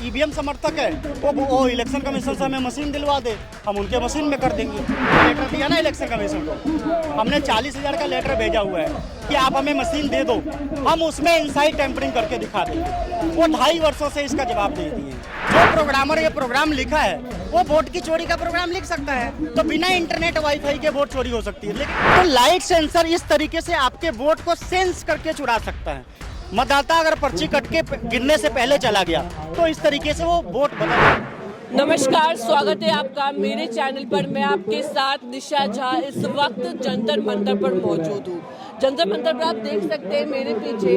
EVM समर्थक है वो इलेक्शन कमीशन से हमें मशीन दिलवा दे, हम उनके मशीन में कर देंगे। लेटर दिया ना इलेक्शन कमीशन को, हमने 40,000 का लेटर भेजा हुआ है कि आप हमें मशीन दे दो, हम उसमें इनसाइड टेम्परिंग करके दिखा देंगे। वो 2.5 वर्षों से इसका जवाब दे दिए। जो प्रोग्रामर ये प्रोग्राम लिखा है वो वोट की चोरी का प्रोग्राम लिख सकता है, तो बिना इंटरनेट वाईफाई के वोट चोरी हो सकती है। लेकिन तो लाइट सेंसर इस तरीके से आपके वोट को सेंस करके चुरा सकता है। मतदाता अगर पर्ची कट के गिरने से पहले चला गया तो इस तरीके से वो वोट बदल। नमस्कार, स्वागत है आपका मेरे चैनल पर। मैं आपके साथ निशा झा इस वक्त जंतर मंतर पर मौजूद हूँ। जंतर मंतर पर आप देख सकते हैं मेरे पीछे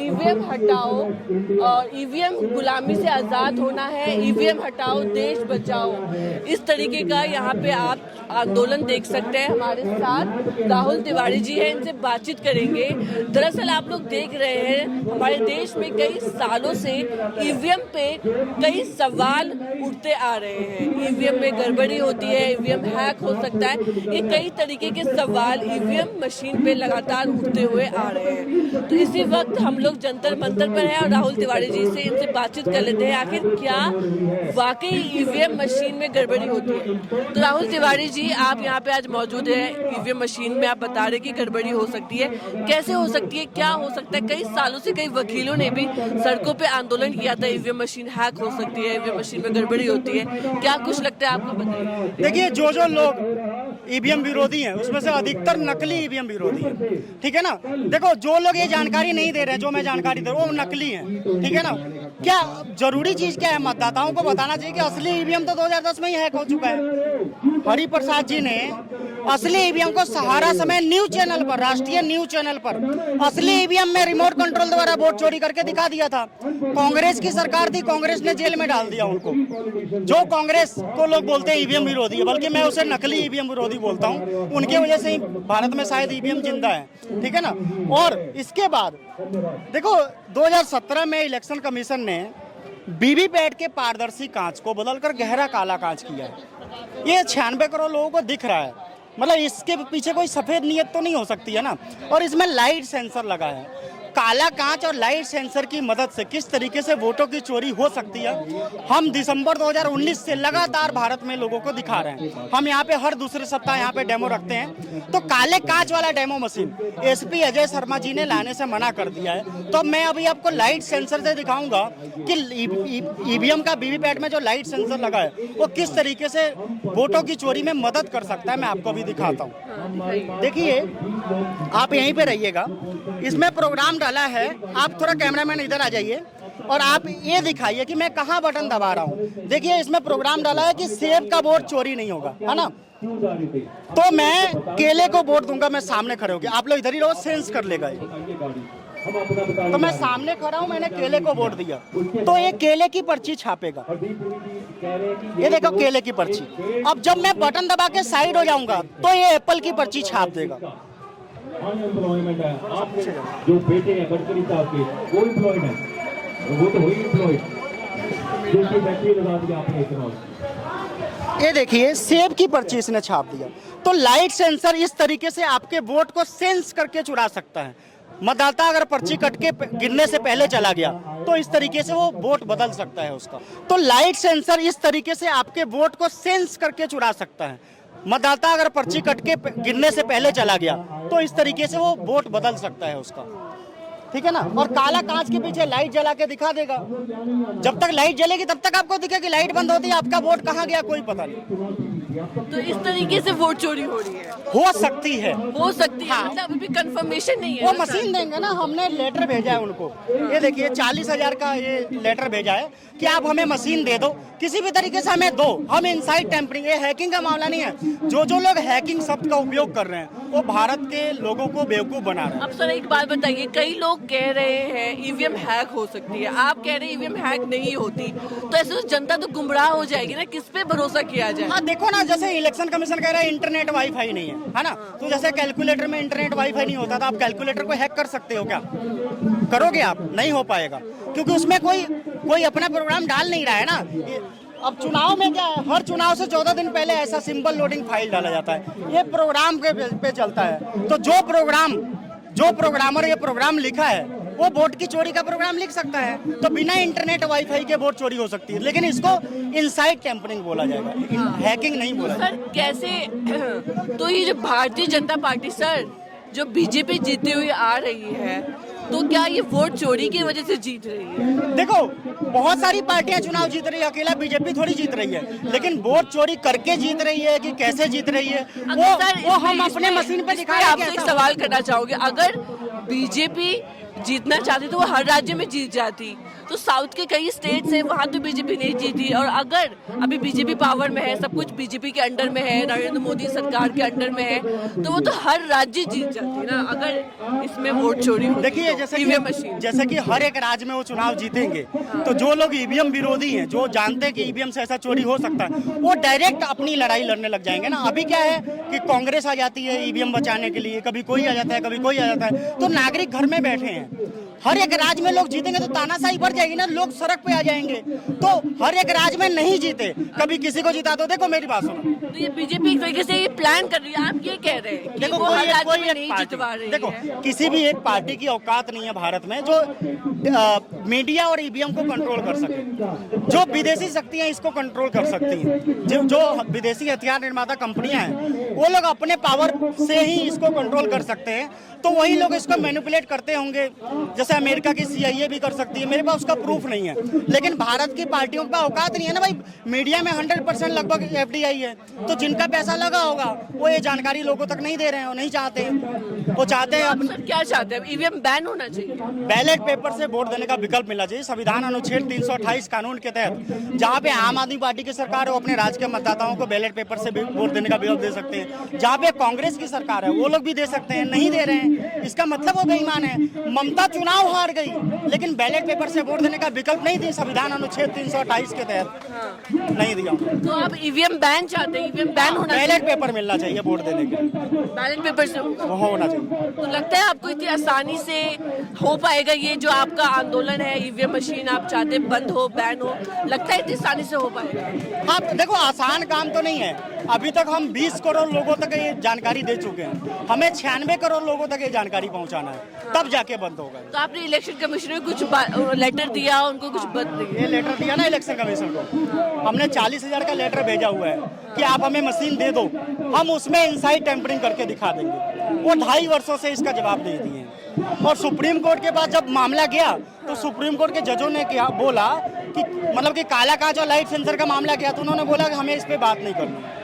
ईवीएम हटाओ और ईवीएम गुलामी से आज़ाद होना है, ईवीएम हटाओ देश बचाओ, इस तरीके का यहाँ पे आप आंदोलन देख सकते हैं। हमारे साथ राहुल तिवारी जी हैं, इनसे बातचीत करेंगे। दरअसल आप लोग देख रहे हैं हमारे देश में कई सालों से ईवीएम पे कई सवाल उठते आ रहे हैं। ईवीएम में गड़बड़ी होती है, ईवीएम हैक हो सकता है, ये कई तरीके के सवाल ईवीएम मशीन पे लगातार उठते हुए आ रहे हैं। तो इसी वक्त हम लोग जंतर मंतर पर हैं और राहुल तिवारी जी से इनसे बातचीत कर लेते हैं, आखिर क्या वाकई ईवीएम मशीन में गड़बड़ी होती है। तो राहुल तिवारी जी, आप यहाँ पे आज मौजूद हैं ईवीएम मशीन में, आप बता रहे कि गड़बड़ी हो सकती है, कैसे हो सकती है, क्या हो सकता है? कई सालों से कई वकीलों ने भी सड़कों पे आंदोलन किया था, ईवीएम मशीन हैक हो सकती है, ईवीएम मशीन में गड़बड़ी होती है, क्या कुछ लगता है आपको? बताइए। देखिए, जो लोग ईवीएम विरोधी हैं उसमें से अधिकतर नकली ईवीएम विरोधी हैं, ठीक है ना। देखो, जो लोग ये जानकारी नहीं दे रहे हैं, जो मैं जानकारी दे रहा हूँ, वो नकली हैं, ठीक है ना। क्या जरूरी चीज क्या है? मतदाताओं को बताना चाहिए कि असली ईवीएम तो 2010 में ही हैक हो चुका है। हरिप्रसाद जी ने असली ईवीएम को सहारा समय न्यूज चैनल पर, राष्ट्रीय न्यूज चैनल पर असली ईवीएम में रिमोट कंट्रोल द्वारा वोट चोरी करके दिखा दिया था। कांग्रेस की सरकार थी, कांग्रेस ने जेल में डाल दिया उनको। जो कांग्रेस को लोग बोलते हैं ईवीएम विरोधी है, बल्कि मैं उसे नकली ईवीएम विरोधी बोलता हूँ। उनकी वजह से ही भारत में शायद ईवीएम जिंदा है, ठीक है ना। और इसके बाद देखो, 2017 में इलेक्शन कमीशन ने वीवीपैट के पारदर्शी कांच को बदलकर गहरा काला कांच किया है। ये 96 करोड़ लोगों को दिख रहा है, मतलब इसके पीछे कोई सफेद नीयत तो नहीं हो सकती है ना। और इसमें लाइट सेंसर लगा है। काला कांच और लाइट सेंसर की मदद से किस तरीके से वोटों की चोरी हो सकती है, हम दिसंबर 2019 से लगातार भारत में लोगों को दिखा रहे हैं। हम यहाँ पे हर दूसरे सप्ताह यहाँ पे डेमो रखते हैं। तो काले कांच वाला demo machine SP Ajay Sharma ji ने लाने से मना कर दिया है। तो मैं अभी आपको लाइट सेंसर से दिखाऊंगा कि ईवीएम का वीवीपैट में जो लाइट सेंसर लगा है वो किस तरीके से वोटों की चोरी में मदद कर सकता है। मैं आपको अभी दिखाता हूँ। देखिए, आप यहीं पे रहिएगा। इसमें प्रोग्राम डाला है, आप थोड़ा कैमरामैन इधर आ जाइए और आप ये दिखाइए कि मैं कहाँ बटन दबा रहा हूँ। देखिए, इसमें प्रोग्राम डाला है कि सेब का वोट चोरी नहीं होगा, है ना। तो मैं केले को वोट दूंगा, मैं सामने खड़े होकर, आप लोग इधर ही रहो, सेंस कर लेगा। तो मैं सामने खड़ा हूँ, मैंने केले को वोट दिया, तो ये केले की पर्ची छापेगा। ये देखो, केले की पर्ची। अब जब मैं बटन दबा के साइड हो जाऊंगा तो ये एप्पल की पर्ची छाप देगा। अनएम्प्लॉयमेंट है, आपके जो बेटे हैं गडकरी साहब के, वो एम्प्लॉयड है, वो तो वही एम्प्लॉयड जिसकी बैटरी लगा दी आपने इतना। ये देखिए, सेब की पर्ची इसने छाप दिया। तो लाइट सेंसर इस तरीके से आपके वोट को सेंस करके चुरा सकता है। मतदाता अगर पर्ची कट के गिरने से पहले चला गया तो इस तरीके से वो वोट बदल सकता है उसका। तो लाइट सेंसर इस तरीके से आपके वोट को सेंस करके चुरा सकता है। मतदाता अगर पर्ची कट के गिरने से पहले चला गया तो इस तरीके से वो वोट बदल सकता है उसका, ठीक है ना। और काला कांच के पीछे लाइट जला के दिखा देगा। जब तक लाइट जलेगी तब तक आपको दिखेगा कि लाइट बंद होती है, आपका वोट कहाँ गया कोई पता नहीं। तो इस तरीके से वोट चोरी हो रही है, हो सकती है, हो सकती है। हाँ। मतलब अभी भी कंफर्मेशन नहीं है। वो मशीन देंगे ना, हमने लेटर भेजा है उनको। ये देखिए, 40,000 का ये लेटर भेजा है कि आप हमें मशीन दे दो, किसी भी तरीके से हमें दो, हम इनसाइड टेम्परिंग, ये हैकिंग का मामला नहीं है। जो लोग हैकिंग शब्द का उपयोग कर रहे हैं वो भारत के लोगों को बेवकूफ बना रहे हैं। अब सर एक बात बताइए, कई लोग कह रहे हैं ईवीएम हैक हो सकती है, आप कह रहे हैं ईवीएम हैक नहीं होती, तो ऐसे तो जनता तो गुमराह हो जाएगी ना, किस पे भरोसा किया जाए? हाँ, देखो ना, जैसे इलेक्शन कमीशन कह रहा है इंटरनेट वाईफाई नहीं है ना। तो जैसे कैलकुलेटर में इंटरनेट वाईफाई नहीं होता, तो आप कैलकुलेटर को हैक कर सकते हो क्या? करोगे आप? नहीं हो पाएगा, क्योंकि उसमें कोई अपना प्रोग्राम डाल नहीं रहा है ना। अब चुनाव में क्या है, हर चुनाव से 14 दिन पहले ऐसा सिंबल लोडिंग फाइल डाला जाता है, ये प्रोग्राम पे चलता है। तो जो प्रोग्रामर ये प्रोग्राम लिखा है वो वोट की चोरी का प्रोग्राम लिख सकता है। तो बिना इंटरनेट वाईफाई के वोट चोरी हो सकती है, लेकिन इसको इनसाइड टेम्परिंग बोला जाएगा, हैकिंग नहीं बोला सर कैसे तो ये जो भारतीय जनता पार्टी सर जो बीजेपी जीती हुई आ रही है, तो क्या ये वोट चोरी की वजह से जीत रही है? देखो बहुत सारी पार्टियां चुनाव जीत रही है, अकेला बीजेपी थोड़ी जीत रही है, लेकिन वोट चोरी करके जीत रही है कि कैसे जीत रही है वो हम अपने मशीन पे दिखाएंगे। आपसे एक सवाल करना चाहूंगी, अगर बीजेपी जीतना चाहती तो वो हर राज्य में जीत जाती, तो साउथ के कई स्टेट से वहां तो बीजेपी नहीं जीती, और अगर अभी बीजेपी पावर में है, सब कुछ बीजेपी के अंडर में है, नरेंद्र मोदी सरकार के अंडर में है, तो वो तो हर राज्य जीत जाती ना अगर इसमें वोट चोरी हो। देखिए जैसे कि हर एक राज्य में वो चुनाव जीतेंगे, तो जो लोग ईवीएम विरोधी हैं, जो जानते हैं कि ईवीएम से ऐसा चोरी हो सकता है, वो डायरेक्ट अपनी लड़ाई लड़ने लग जाएंगे ना। अभी क्या है कि कांग्रेस आ जाती है ईवीएम बचाने के लिए, कभी कोई आ जाता है, कभी कोई आ जाता है, तो नागरिक घर में बैठे हैं। हर एक राज्य में लोग जीतेंगे तो तानाशाही बढ़ जाएगी ना, लोग सड़क पे आ जाएंगे। तो हर एक राज्य में नहीं जीते, कभी किसी को जिता दो। देखो मेरी बात सुनो, तो ये बीजेपी एक तरीके से ये प्लान कर रही है, आप ये कह रहे हैं कि देखो वो हर राज्य कोई में एक नहीं पार्टी, जितवा रही देखो है। किसी भी एक पार्टी की औकात नहीं है भारत में जो मीडिया और ईवीएम को कंट्रोल कर सके। जो विदेशी शक्तियां इसको कंट्रोल कर सकती हैं, जो विदेशी हथियार निर्माता कंपनियां हैं, वो लोग अपने पावर से ही इसको कंट्रोल कर सकते हैं। तो वही लोग इसको मैनिपुलेट करते होंगे, जैसे अमेरिका की CIA भी कर सकती है। मेरे पास उसका प्रूफ नहीं है, लेकिन भारत की पार्टियों का औकात नहीं है ना भाई। मीडिया में 100% लगभग FDI है, तो जिनका पैसा लगा होगा वो ये जानकारी लोगों तक नहीं दे रहे हैं, वो नहीं चाहते हैं। वो चाहते हैं आप सर क्या चाहते हैं, ईवीएम बैन होना चाहिए? बैलेट पेपर से वोट देने का विकल्प मिलना चाहिए। संविधान अनुच्छेद 328 कानून के तहत जहाँ पे आम आदमी पार्टी की सरकार है, वो अपने राज्य के मतदाताओं को बैलेट पेपर से वोट देने का विकल्प दे सकते हैं। जहाँ पे कांग्रेस की सरकार है, वो लोग भी दे सकते हैं, नहीं दे रहे हैं। इसका मतलब वो बेईमान है। ममता चुनाव हार गई, लेकिन बैलेट पेपर से वोट देने का विकल्प नहीं दी, संविधान अनुच्छेद 328 के तहत नहीं दिया। तो आप ईवीएम बैन चाहते हैं? ईवीएम बैन होना चाहिए, बैलेट पेपर मिलना चाहिए वोट देने के लिए, बैलेट पेपर से होना चाहिए। तो लगता है आपको इतनी आसानी से हो पाएगा ये जो आपका आंदोलन है, ईवीएम मशीन आप चाहते हैं बंद हो, बैन हो, लगता है इतनी आसानी से हो पाएगा? हाँ देखो आसान काम तो नहीं है। अभी तक हम 20 करोड़ लोगों तक ये जानकारी दे चुके हैं, हमें 96 करोड़ लोगों तक ये जानकारी पहुंचाना है, तब जाके बंद होगा। तो आपने इलेक्शन कमीशन में कुछ लेटर दिया, उनको कुछ ये लेटर दिया ना इलेक्शन कमीशन को, हमने 40,000 का लेटर भेजा हुआ है कि आप हमें मशीन दे दो, हम उसमें इनसाइड टेम्परिंग करके दिखा देंगे। वो 2.5 वर्षों से इसका जवाब दे दिए हैं। और सुप्रीम कोर्ट के पास जब मामला गया, तो सुप्रीम कोर्ट के जजों ने क्या बोला कि मतलब कि काला कांच और लाइट सेंसर का मामला गया, तो उन्होंने बोला कि हमें इस पे बात नहीं करनी।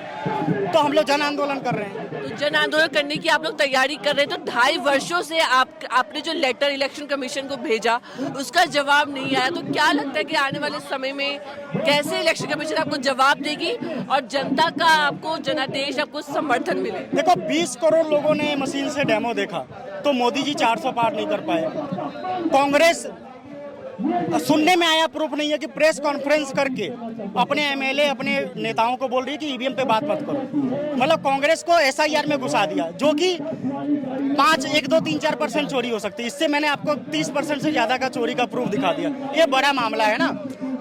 तो हम लोग जन आंदोलन कर रहे हैं। तो जन आंदोलन करने की आप लोग तैयारी कर रहे हैं, तो 2.5 वर्षों से आपने जो लेटर इलेक्शन कमीशन को भेजा उसका जवाब नहीं आया, तो क्या लगता है कि आने वाले समय में कैसे इलेक्शन कमीशन आपको जवाब देगी और जनता का आपको जनादेश, आपको समर्थन मिले? देखो 20 करोड़ लोगों ने मशीन से डेमो देखा, तो मोदी जी 400 पार नहीं कर पाए। कांग्रेस सुनने में आया, प्रूफ नहीं है, कि प्रेस कॉन्फ्रेंस करके अपने MLA अपने नेताओं को बोल रही है कि ईवीएम पे बात मत करो। मतलब कांग्रेस को SIR में घुसा दिया, जो कि 5, 1, 2, 3, 4% चोरी हो सकती है। इससे मैंने आपको 30% से ज्यादा का चोरी का प्रूफ दिखा दिया। ये बड़ा मामला है ना।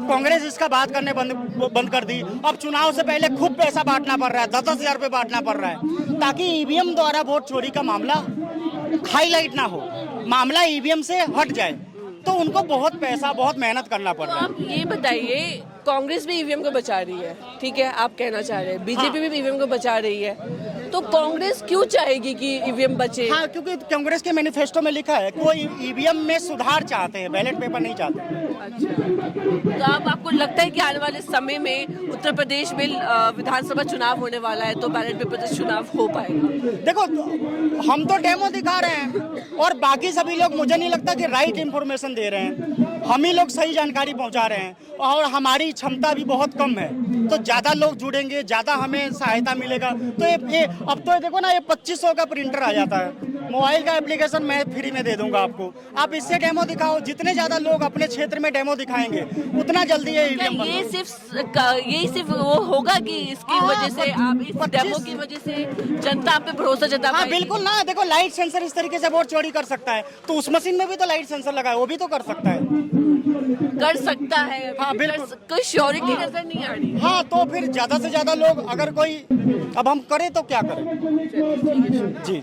कांग्रेस इसका बात करने बंद कर दी। अब चुनाव से पहले खूब पैसा बांटना पड़ रहा है, 10,000 रुपये बांटना पड़ रहा है, ताकि ईवीएम द्वारा वोट चोरी का मामला हाईलाइट ना हो, मामला ईवीएम से हट जाए। तो उनको बहुत पैसा, बहुत मेहनत करना पड़ रहा है। आप ये बताइए, कांग्रेस भी ईवीएम को बचा रही है, ठीक है, आप कहना चाह रहे हैं, बीजेपी भी ईवीएम को बचा रही है, तो कांग्रेस क्यों चाहेगी कि ईवीएम बचे? हाँ, क्योंकि कांग्रेस के मैनिफेस्टो में लिखा है कोई ईवीएम में सुधार चाहते हैं, बैलेट पेपर नहीं चाहते। अच्छा, तो आपको लगता है कि आने वाले समय में उत्तर प्रदेश में विधानसभा चुनाव होने वाला है, तो बैलेट पेपर से चुनाव हो पाएगा? देखो हम तो डेमो दिखा रहे हैं, और बाकी सभी लोग मुझे नहीं लगता कि राइट इन्फॉर्मेशन दे रहे हैं। हम ही लोग सही जानकारी पहुंचा रहे हैं, और हमारी क्षमता भी बहुत कम है, तो ज्यादा लोग जुड़ेंगे, ज्यादा हमें सहायता मिलेगा। तो ये अब तो देखो ना, ये 2500 का प्रिंटर आ जाता है, मोबाइल का एप्लीकेशन मैं फ्री में दे दूंगा आपको। आप इससे डेमो दिखाओ, जितने ज्यादा लोग अपने क्षेत्र में डेमो दिखाएंगे उतना जल्दी ये ईवीएम ये सिर्फ वो होगा कि इसकी वजह से आप इस डेमो की वजह से जनता आप पे भरोसा जता पाएगी? बिल्कुल ना। देखो लाइट सेंसर इस तरीके से वोट चोरी कर सकता है, तो उस मशीन में भी तो लाइट सेंसर लगा है, वो भी तो कर सकता है। हाँ बिल्कुल, कोई श्योरिटी नजर नहीं आ रही। हाँ, तो फिर ज्यादा से ज्यादा लोग, अगर कोई अब हम करें तो क्या करें जी।